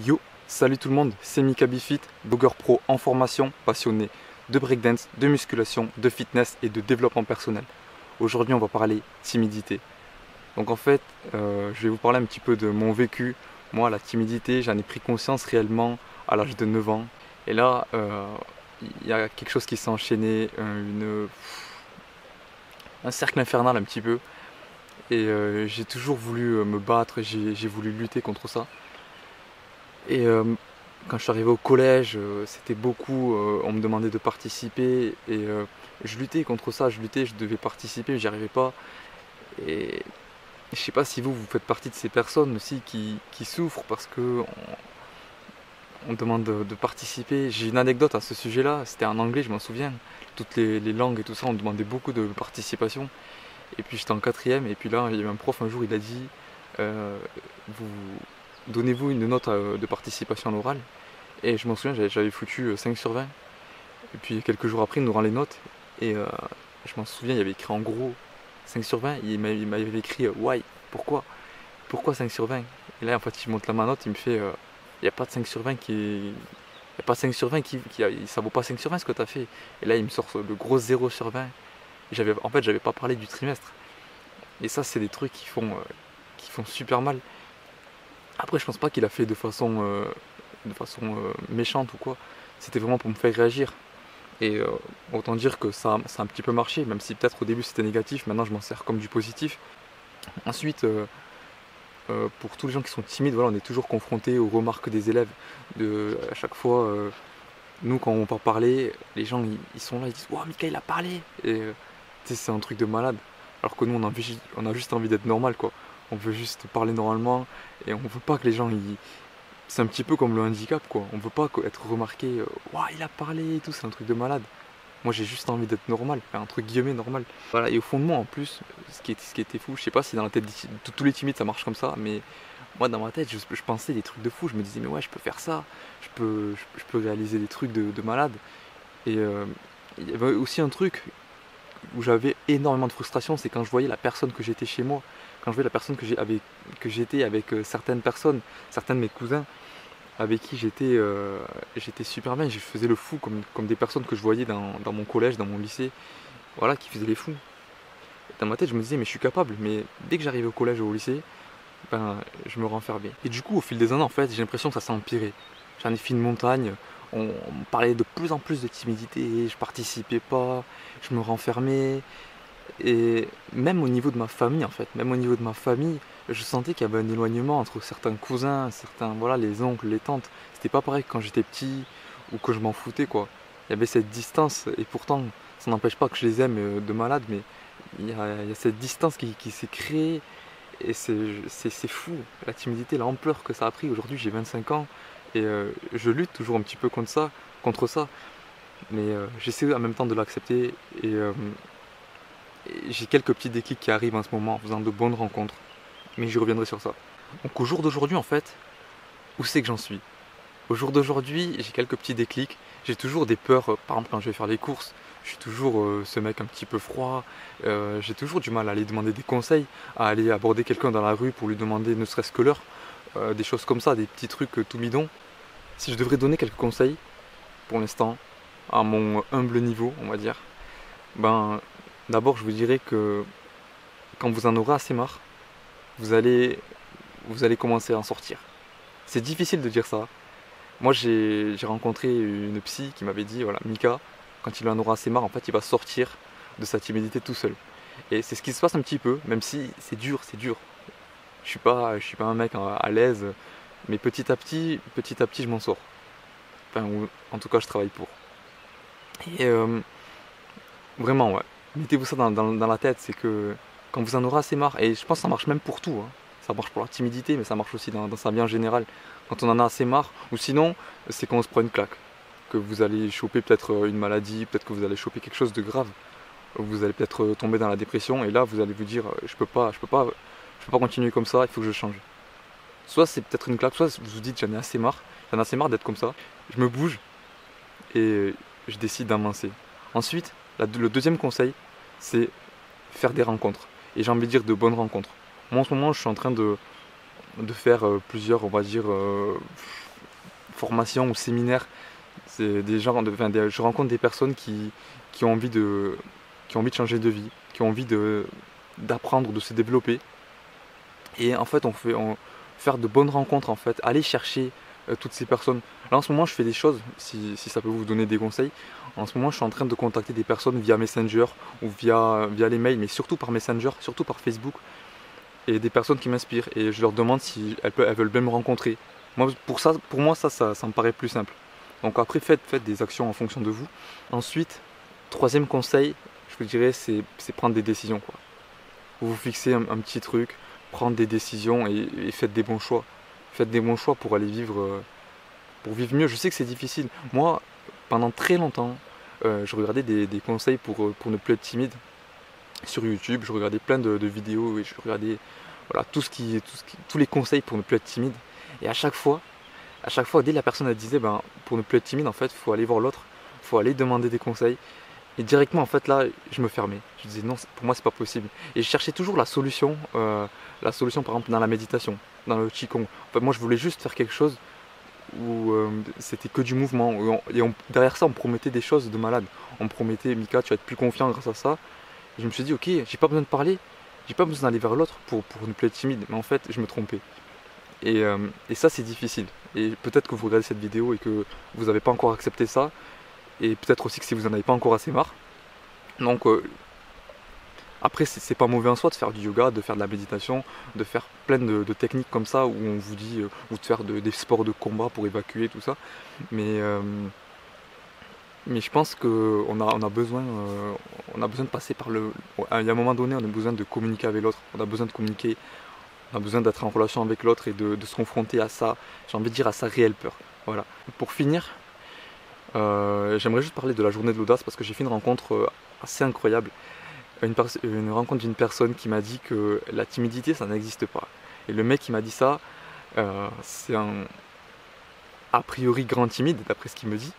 Yo, salut tout le monde, c'est Mika Bifit, blogueur pro en formation, passionné de breakdance, de musculation, de fitness et de développement personnel. Aujourd'hui, on va parler timidité. Donc en fait, je vais vous parler un petit peu de mon vécu. Moi, la timidité, j'en ai pris conscience réellement à l'âge de 9 ans. Et là, il y a quelque chose qui s'est enchaîné, un cercle infernal un petit peu. Et j'ai toujours voulu me battre, j'ai voulu lutter contre ça. Et quand je suis arrivé au collège, c'était beaucoup, on me demandait de participer et je luttais contre ça, je luttais, je devais participer, mais j'y arrivais pas. Et je sais pas si vous faites partie de ces personnes aussi qui souffrent parce que on demande de participer. J'ai une anecdote à ce sujet-là, c'était en anglais, je m'en souviens. Toutes les langues et tout ça, on demandait beaucoup de participation. Et puis j'étais en quatrième, et puis là, il y avait un prof un jour, il a dit vous donnez-vous une note de participation à l'oral. Et je m'en souviens, j'avais foutu 5 sur 20. Et puis quelques jours après, il nous rend les notes. Et je m'en souviens, il y avait écrit en gros 5 sur 20. Il m'avait écrit why, pourquoi Pourquoi 5 sur 20? Et là, en fait, il monte la ma note, il me fait il n'y a pas de 5 sur 20 qui. Il n'y a pas 5 sur 20 ça vaut pas 5 sur 20 ce que tu as fait. Et là, il me sort le gros 0 sur 20. En fait, j'avais pas parlé du trimestre. Et ça, c'est des trucs qui font super mal. Après, je pense pas qu'il a fait de façon méchante ou quoi. C'était vraiment pour me faire réagir. Et autant dire que ça a un petit peu marché, même si peut-être au début c'était négatif, maintenant je m'en sers comme du positif. Ensuite, pour tous les gens qui sont timides, voilà, on est toujours confronté aux remarques des élèves. À chaque fois, nous quand on va parler, les gens ils sont là, ils disent «Wow, Mika il a parlé!» Et tu sais, c'est un truc de malade. Alors que nous on a juste envie d'être normal quoi. On veut juste parler normalement et on veut pas que les gens c'est un petit peu comme le handicap quoi. On veut pas être remarqué «Waouh, il a parlé!» et tout, c'est un truc de malade. Moi j'ai juste envie d'être normal, enfin, entre guillemets normal. Voilà, et au fond de moi en plus, ce qui était fou, je sais pas si dans la tête de tous les timides ça marche comme ça, mais moi dans ma tête je pensais des trucs de fou, je me disais mais ouais je peux faire ça, je peux réaliser des trucs de malade. Et il y avait aussi un truc où j'avais énormément de frustration, c'est quand je voyais la personne que j'étais chez moi, quand je voyais la personne que j'étais avec certaines personnes, certains de mes cousins avec qui j'étais super bien, je faisais le fou comme des personnes que je voyais dans mon collège, dans mon lycée, voilà, qui faisaient les fous. Dans ma tête, je me disais, mais je suis capable, mais dès que j'arrivais au collège ou au lycée, ben, je me renfermais. Et du coup, au fil des années, en fait, j'ai l'impression que ça s'est empiré. J'en ai fait une montagne, on me parlait de plus en plus de timidité, je participais pas, je me renfermais. Et même au niveau de ma famille, en fait, même au niveau de ma famille, je sentais qu'il y avait un éloignement entre certains cousins, certains, voilà, les oncles, les tantes. C'était pas pareil que quand j'étais petit ou que je m'en foutais, quoi. Il y avait cette distance, et pourtant, ça n'empêche pas que je les aime de malade, mais il y a cette distance qui s'est créée, et c'est fou, la timidité, l'ampleur que ça a pris. Aujourd'hui, j'ai 25 ans, et je lutte toujours un petit peu contre ça, mais j'essaie en même temps de l'accepter, et j'ai quelques petits déclics qui arrivent en ce moment en faisant de bonnes rencontres, mais j'y reviendrai sur ça. Donc au jour d'aujourd'hui, en fait, où c'est que j'en suis? Au jour d'aujourd'hui, j'ai quelques petits déclics. J'ai toujours des peurs, par exemple quand je vais faire les courses, je suis toujours ce mec un petit peu froid. J'ai toujours du mal à aller demander des conseils, à aller aborder quelqu'un dans la rue pour lui demander ne serait-ce que l'heure, des choses comme ça, des petits trucs tout bidons. Si je devrais donner quelques conseils, pour l'instant, à mon humble niveau, on va dire, ben d'abord je vous dirais que quand vous en aurez assez marre, vous allez, vous allez commencer à en sortir. C'est difficile de dire ça. Moi j'ai rencontré une psy qui m'avait dit, voilà, Mika, quand il en aura assez marre, en fait il va sortir de sa timidité tout seul. Et c'est ce qui se passe un petit peu, même si c'est dur, c'est dur. Je suis pas un mec à l'aise, mais petit à petit je m'en sors. Enfin, ou en tout cas je travaille pour. Et vraiment, ouais. Mettez-vous ça dans la tête, c'est que quand vous en aurez assez marre, et je pense que ça marche même pour tout, hein. Ça marche pour la timidité, mais ça marche aussi dans sa vie en général. Quand on en a assez marre, ou sinon, c'est quand on se prend une claque. Que vous allez choper peut-être une maladie, peut-être que vous allez choper quelque chose de grave. Vous allez peut-être tomber dans la dépression, et là vous allez vous dire je peux pas continuer comme ça, il faut que je change. Soit c'est peut-être une claque, soit vous vous dites j'en ai assez marre d'être comme ça. Je me bouge et je décide d'avancer. Ensuite, le deuxième conseil, c'est faire des rencontres. Et j'ai envie de dire de bonnes rencontres. Moi en ce moment, je suis en train de faire plusieurs, on va dire, formations ou séminaires. C'est des gens, je rencontre des personnes qui ont envie qui ont envie de changer de vie, qui ont envie d'apprendre, de se développer. Et en fait, faire de bonnes rencontres, en fait, aller chercher toutes ces personnes. Là, en ce moment, je fais des choses, si ça peut vous donner des conseils. En ce moment, je suis en train de contacter des personnes via Messenger ou via les mails, mais surtout par Messenger, surtout par Facebook, et des personnes qui m'inspirent. Et je leur demande si elles veulent bien me rencontrer. Moi, pour moi, ça me paraît plus simple. Donc après, faites des actions en fonction de vous. Ensuite, troisième conseil, je vous dirais, c'est prendre des décisions, quoi. Vous vous fixez un petit truc, prendre des décisions et faites des bons choix. Faites des bons choix pour aller vivre, pour vivre mieux. Je sais que c'est difficile. Moi, pendant très longtemps, je regardais des conseils pour ne plus être timide sur YouTube. Je regardais plein de vidéos et je regardais voilà, tous les conseils pour ne plus être timide. Et à chaque fois, dès que la personne elle disait pour ne plus être timide, en fait, il faut aller voir l'autre, il faut aller demander des conseils. Et directement, en fait, là, je me fermais. Je disais non, pour moi, c'est pas possible. Et je cherchais toujours la solution, par exemple, dans la méditation, dans le Qigong. En fait, moi, je voulais juste faire quelque chose où c'était que du mouvement. Derrière ça, on me promettait des choses de malade. On me promettait, Mika, tu vas être plus confiant grâce à ça. Et je me suis dit, ok, j'ai pas besoin de parler, j'ai pas besoin d'aller vers l'autre pour ne plus être timide. Mais en fait, je me trompais. Et ça, c'est difficile. Et peut-être que vous regardez cette vidéo et que vous n'avez pas encore accepté ça. Et peut-être aussi que si vous n'en avez pas encore assez marre. Donc après c'est pas mauvais en soi de faire du yoga, de faire de la méditation, de faire plein de techniques comme ça où on vous dit, ou de faire des sports de combat pour évacuer tout ça. Mais je pense qu'on a besoin de passer par le... Il y a un moment donné, on a besoin de communiquer avec l'autre, on a besoin de communiquer, on a besoin d'être en relation avec l'autre et de se confronter à ça, j'ai envie de dire à sa réelle peur. Voilà. Pour finir, j'aimerais juste parler de la journée de l'audace parce que j'ai fait une rencontre assez incroyable. Une rencontre d'une personne qui m'a dit que la timidité ça n'existe pas. Et le mec qui m'a dit ça, c'est un a priori grand timide d'après ce qu'il me dit.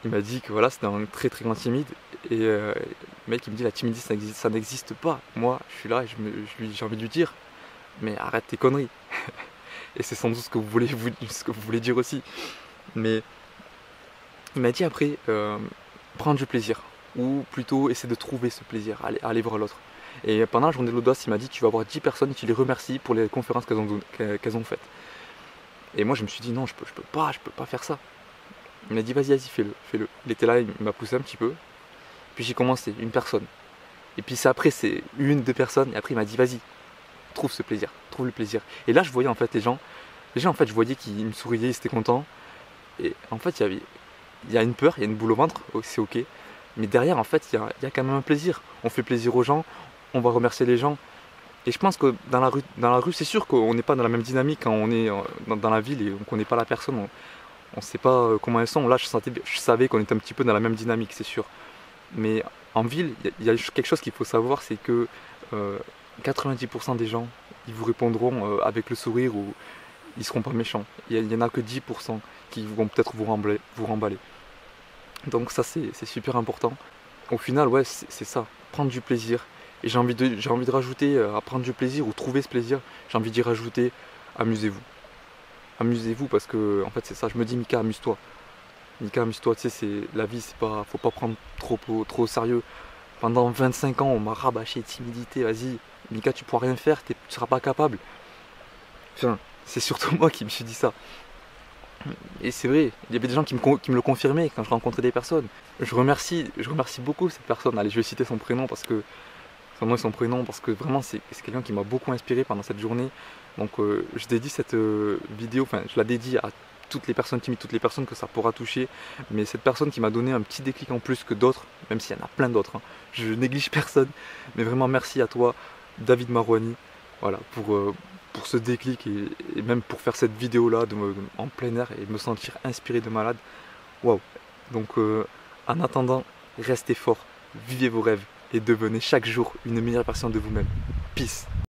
Il m'a dit que voilà, c'était un très très grand timide. Et le mec il me dit la timidité ça n'existe pas. Moi je suis là et j'ai envie de lui dire mais arrête tes conneries. Et c'est sans doute ce que vous voulez dire aussi. Mais il m'a dit après, prendre du plaisir, ou plutôt essayer de trouver ce plaisir, aller voir l'autre. Et pendant la journée de l'audace, il m'a dit tu vas avoir 10 personnes et tu les remercies pour les conférences qu'elles ont faites. Et moi je me suis dit non, je peux pas faire ça. Il m'a dit vas-y, fais-le. Il était là, il m'a poussé un petit peu. Puis j'ai commencé, une personne. Et puis c'est une, deux personnes, et après il m'a dit vas-y, trouve ce plaisir, trouve le plaisir. Et là je voyais en fait les gens en fait je voyais qu'ils me souriaient, ils étaient contents. Et en fait il y a une peur, il y a une boule au ventre, c'est ok. Mais derrière, en fait, il y a quand même un plaisir. On fait plaisir aux gens, on va remercier les gens. Et je pense que dans la rue, c'est sûr qu'on n'est pas dans la même dynamique quand on est dans la ville et qu'on ne connaît pas la personne. On ne sait pas comment elles sont. Là, je savais qu'on était un petit peu dans la même dynamique, c'est sûr. Mais en ville, il y a quelque chose qu'il faut savoir, c'est que 90% des gens, ils vous répondront avec le sourire ou ils ne seront pas méchants. Il n'y en a que 10% qui vont peut-être vous remballer. Donc ça c'est super important. Au final ouais c'est ça, prendre du plaisir. Et j'ai envie de rajouter à prendre du plaisir ou trouver ce plaisir, j'ai envie d'y rajouter amusez-vous. Amusez-vous parce que en fait c'est ça, je me dis Mika amuse-toi. Mika amuse-toi, tu sais la vie faut pas prendre trop au sérieux. Pendant 25 ans on m'a rabâché timidité, vas-y Mika tu pourras rien faire, tu seras pas capable. Enfin, c'est surtout moi qui me suis dit ça. Et c'est vrai, il y avait des gens qui me le confirmaient quand je rencontrais des personnes. Je remercie beaucoup cette personne. Allez, je vais citer son prénom parce que son nom et son prénom parce que vraiment c'est quelqu'un qui m'a beaucoup inspiré pendant cette journée. Donc je dédie cette vidéo, enfin je la dédie à toutes les personnes timides, toutes les personnes que ça pourra toucher. Mais cette personne qui m'a donné un petit déclic en plus que d'autres, même s'il y en a plein d'autres, hein. Je néglige personne. Mais vraiment merci à toi, David Marouani, voilà, pour ce déclic et même pour faire cette vidéo là en plein air et me sentir inspiré de malade. Waouh. Donc en attendant, restez forts, vivez vos rêves et devenez chaque jour une meilleure version de vous-même. Peace.